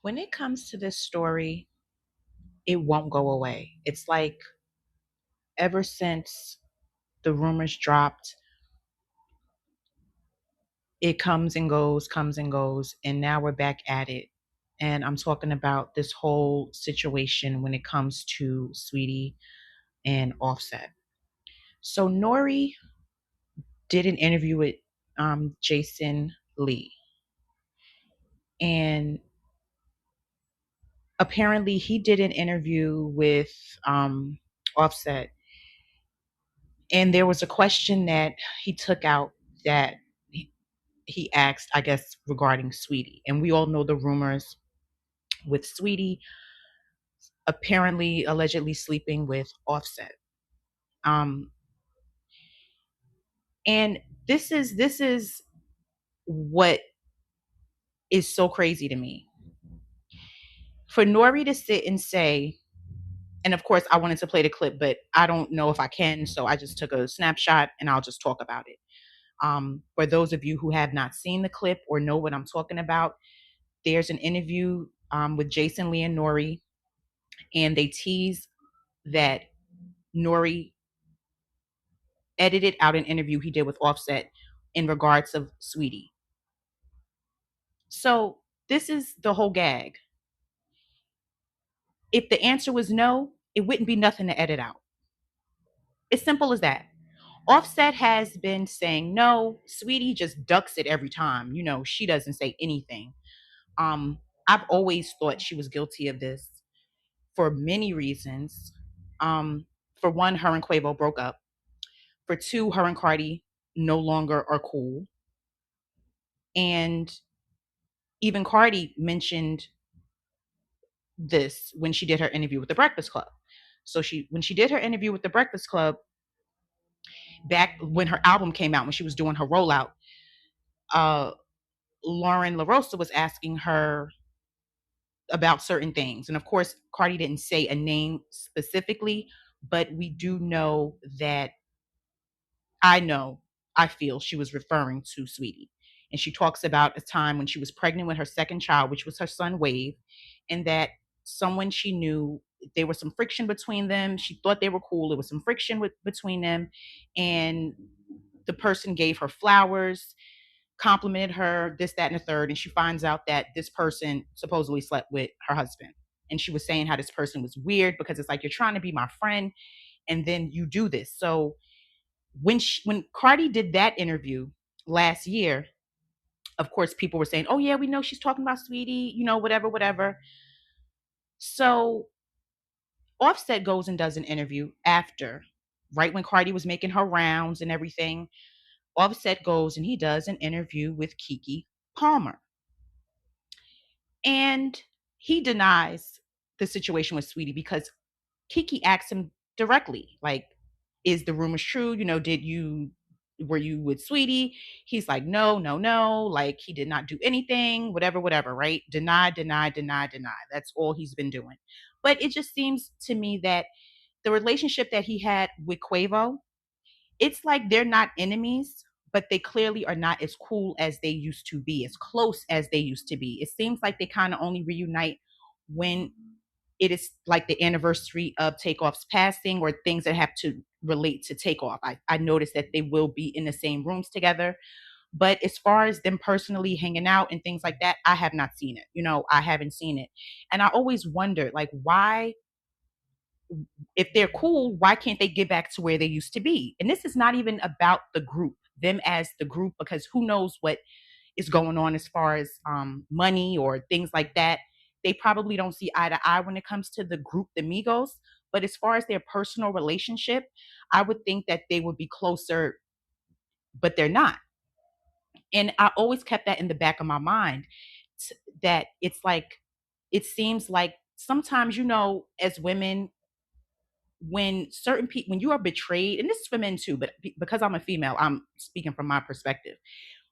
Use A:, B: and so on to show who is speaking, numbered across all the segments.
A: When it comes to this story, it won't go away. It's like ever since the rumors dropped, it comes and goes, and now we're back at it. And I'm talking about this whole situation when it comes to Sweetie and Offset. So Nori did an interview with Jason Lee, and apparently he did an interview with Offset, and there was a question that he took out that he asked, I guess, regarding Sweetie. And we all know the rumors with Sweetie apparently allegedly sleeping with Offset. Um, and this is what is so crazy to me. For Nori to sit and say, and of course I wanted to play the clip, but I don't know if I can, so I just took a snapshot and I'll just talk about it. For those of you who have not seen the clip or know what I'm talking about, there's an interview with Jason Lee and Nori, and they tease that Nori edited out an interview he did with Offset in regards of Sweetie. So this is the whole gag. If the answer was no, it wouldn't be nothing to edit out. It's simple as that. Offset has been saying no. Sweetie just ducks it every time. She doesn't say anything. Um, I've always thought she was guilty of this for many reasons. Um, for one, her and Quavo broke up. For two, her and Cardi no longer are cool. And even Cardi mentioned this when she did her interview with the Breakfast Club. So when she did her interview with the Breakfast Club, back when her album came out, when she was doing her rollout, uh, Lauren LaRosa was asking her about certain things. And of course, Cardi didn't say a name specifically, but we do know that I know, I feel she was referring to Sweetie. And she talks about a time when she was pregnant with her second child, which was her son Wave, and that someone she knew, there was some friction between them. She thought they were cool. There was some friction between them. And the person gave her flowers, complimented her, this, that, and the third. And she finds out that this person supposedly slept with her husband. And she was saying how this person was weird because it's like, you're trying to be my friend and then you do this. So when Cardi did that interview last year, of course, people were saying, "Oh yeah, we know she's talking about Sweetie, whatever, whatever." So Offset goes and does an interview after, right when Cardi was making her rounds and everything. Offset goes and he does an interview with Keke Palmer, and he denies the situation with Sweetie because Keke asked him directly, like, is the rumors true? Were you with Sweetie? He's like, no, no, no. Like, he did not do anything, whatever, whatever, right? Deny, deny, deny, deny. That's all he's been doing. But it just seems to me that the relationship that he had with Quavo, it's like they're not enemies, but they clearly are not as cool as they used to be, as close as they used to be. It seems like they kind of only reunite when it is like the anniversary of Takeoff's passing or things that have to relate to Takeoff. I noticed that they will be in the same rooms together. But as far as them personally hanging out and things like that, I have not seen it. I haven't seen it. And I always wondered, like, why, if they're cool, why can't they get back to where they used to be? And this is not even about the group, them as the group, because who knows what is going on as far as money or things like that. They probably don't see eye to eye when it comes to the group, the Migos. But as far as their personal relationship, I would think that they would be closer, but they're not. And I always kept that in the back of my mind, that it's like, it seems like sometimes, as women, when certain people, when you are betrayed, and this is for men too, but because I'm a female, I'm speaking from my perspective.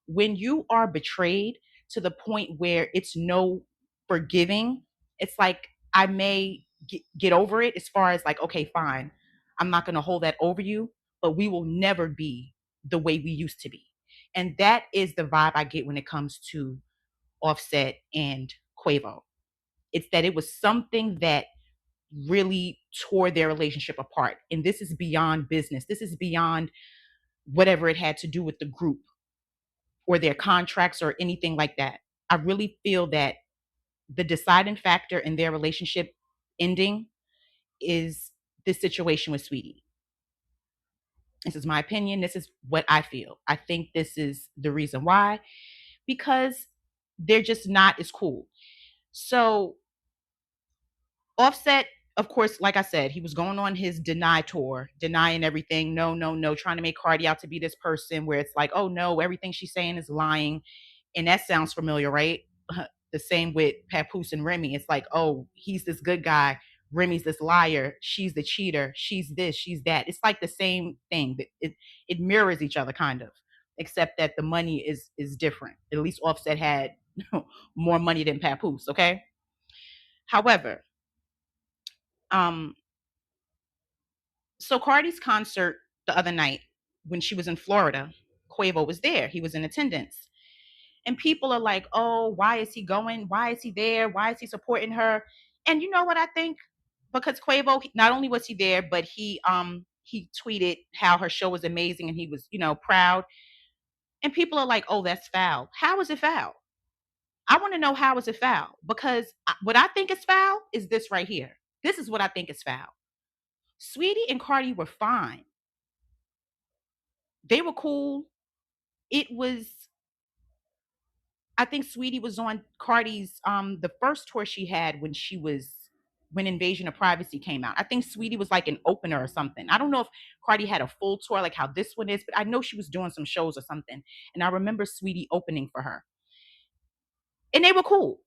A: When you are betrayed to the point where it's no forgiving, it's like, I may get over it, as far as like, okay, fine, I'm not going to hold that over you, but we will never be the way we used to be. And that is the vibe I get when it comes to Offset and Quavo. It's that it was something that really tore their relationship apart. And this is beyond business. This is beyond whatever it had to do with the group or their contracts or anything like that. I really feel that the deciding factor in their relationship ending is this situation with Sweetie. This is my opinion. This is what I feel. I think this is the reason why, because they're just not as cool. So Offset, of course, like I said, he was going on his deny tour, denying everything. No, no, no, trying to make Cardi out to be this person where it's like, oh no, everything she's saying is lying. And that sounds familiar, right? The same with Papoose and Remy. It's like, oh, he's this good guy. Remy's this liar. She's the cheater. She's this, she's that. It's like the same thing. It mirrors each other kind of, except that the money is different. At least Offset had more money than Papoose, okay? However, um, so Cardi's concert the other night when she was in Florida, Quavo was there. He was in attendance. And people are like, "Oh, why is he going? Why is he there? Why is he supporting her?" And you know what I think? Because Quavo, not only was he there, but he tweeted how her show was amazing and he was, proud. And people are like, "Oh, that's foul." How is it foul? I want to know how is it foul? Because what I think is foul is this right here. This is what I think is foul. Sweetie and Cardi were fine. They were cool. It was, I think Sweetie was on Cardi's the first tour she had when Invasion of Privacy came out. I think Sweetie was like an opener or something. I don't know if Cardi had a full tour like how this one is, but I know she was doing some shows or something. And I remember Sweetie opening for her. And they were cool.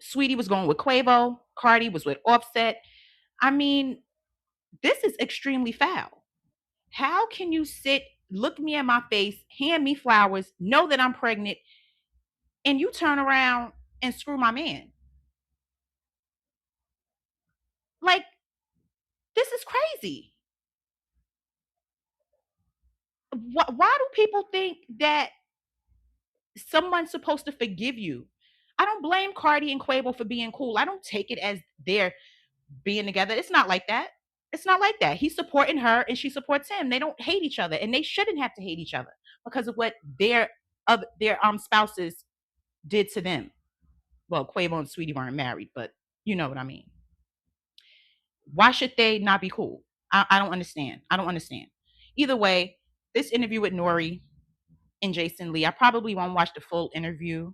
A: Sweetie was going with Quavo, Cardi was with Offset. I mean, this is extremely foul. How can you sit, look me in my face, hand me flowers, know that I'm pregnant, and you turn around and screw my man? Like, this is crazy. Why do people think that someone's supposed to forgive you? I don't blame Cardi and Quavo for being cool. I don't take it as they're being together. It's not like that. It's not like that. He's supporting her and she supports him. They don't hate each other, and they shouldn't have to hate each other because of what their spouses did to them. Well, Quavo and Sweetie weren't married, but you know what I mean. Why should they not be cool? I don't understand. I don't understand. Either way, this interview with Nore and Jason Lee, I probably won't watch the full interview.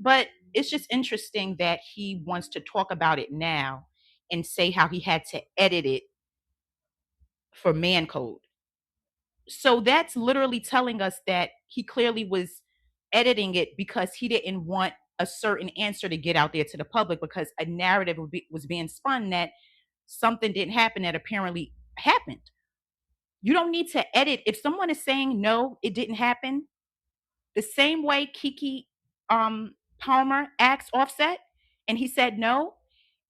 A: But it's just interesting that he wants to talk about it now and say how he had to edit it for man code. So that's literally telling us that he clearly was editing it because he didn't want a certain answer to get out there to the public because a narrative was being spun that something didn't happen that apparently happened. You don't need to edit. If someone is saying no, it didn't happen, the same way Kiki Palmer asked Offset and he said no.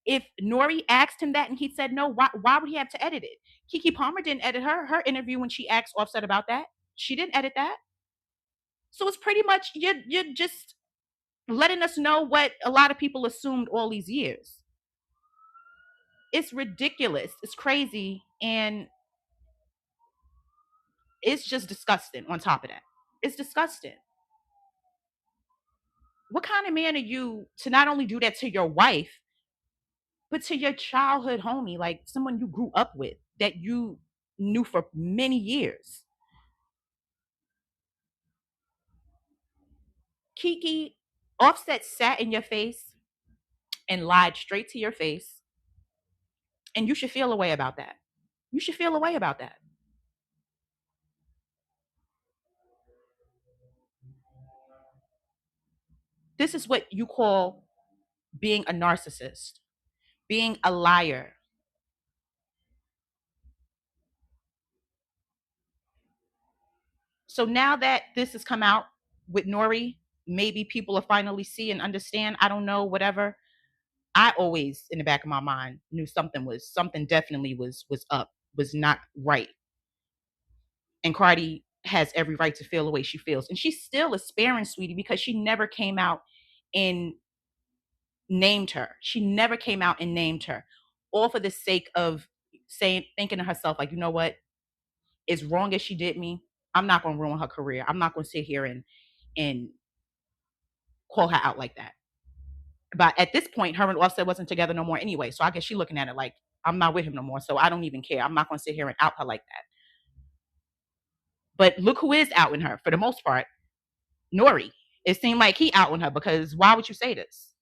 A: If Nori asked him that and he said no, why would he have to edit it? Kiki Palmer didn't edit her interview when she asked Offset about that. She didn't edit that. So it's pretty much you're just letting us know what a lot of people assumed all these years. It's ridiculous. It's crazy. And it's just disgusting on top of that. It's disgusting. What kind of man are you to not only do that to your wife, but to your childhood homie, like someone you grew up with that you knew for many years? Kiki, Offset sat in your face and lied straight to your face, and you should feel a way about that. You should feel a way about that. This is what you call being a narcissist, being a liar. So now that this has come out with Nori, maybe people will finally see and understand. I don't know, whatever. I always, in the back of my mind, knew something definitely was up, was not right. And Cardi has every right to feel the way she feels, and she still is sparing Sweetie because she never came out and named her. She never came out and named her, all for the sake of saying, thinking to herself, like, you know what? As wrong as she did me, I'm not going to ruin her career. I'm not going to sit here and call her out like that. But at this point, her and Offset wasn't together no more anyway. So I guess she's looking at it like, I'm not with him no more. So I don't even care. I'm not going to sit here and out her like that. But look who is outing her for the most part. Nore. It seemed like he outing her, because why would you say this?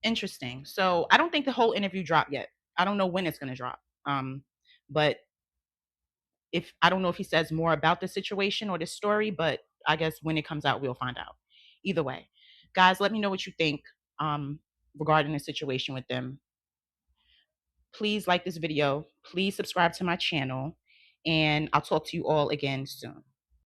A: Interesting. So I don't think the whole interview dropped yet. I don't know when it's going to drop. But if I don't know if he says more about the situation or this story, but I guess when it comes out, we'll find out. Either way, guys, let me know what you think um, regarding the situation with them. Please like this video. Please subscribe to my channel, and I'll talk to you all again soon.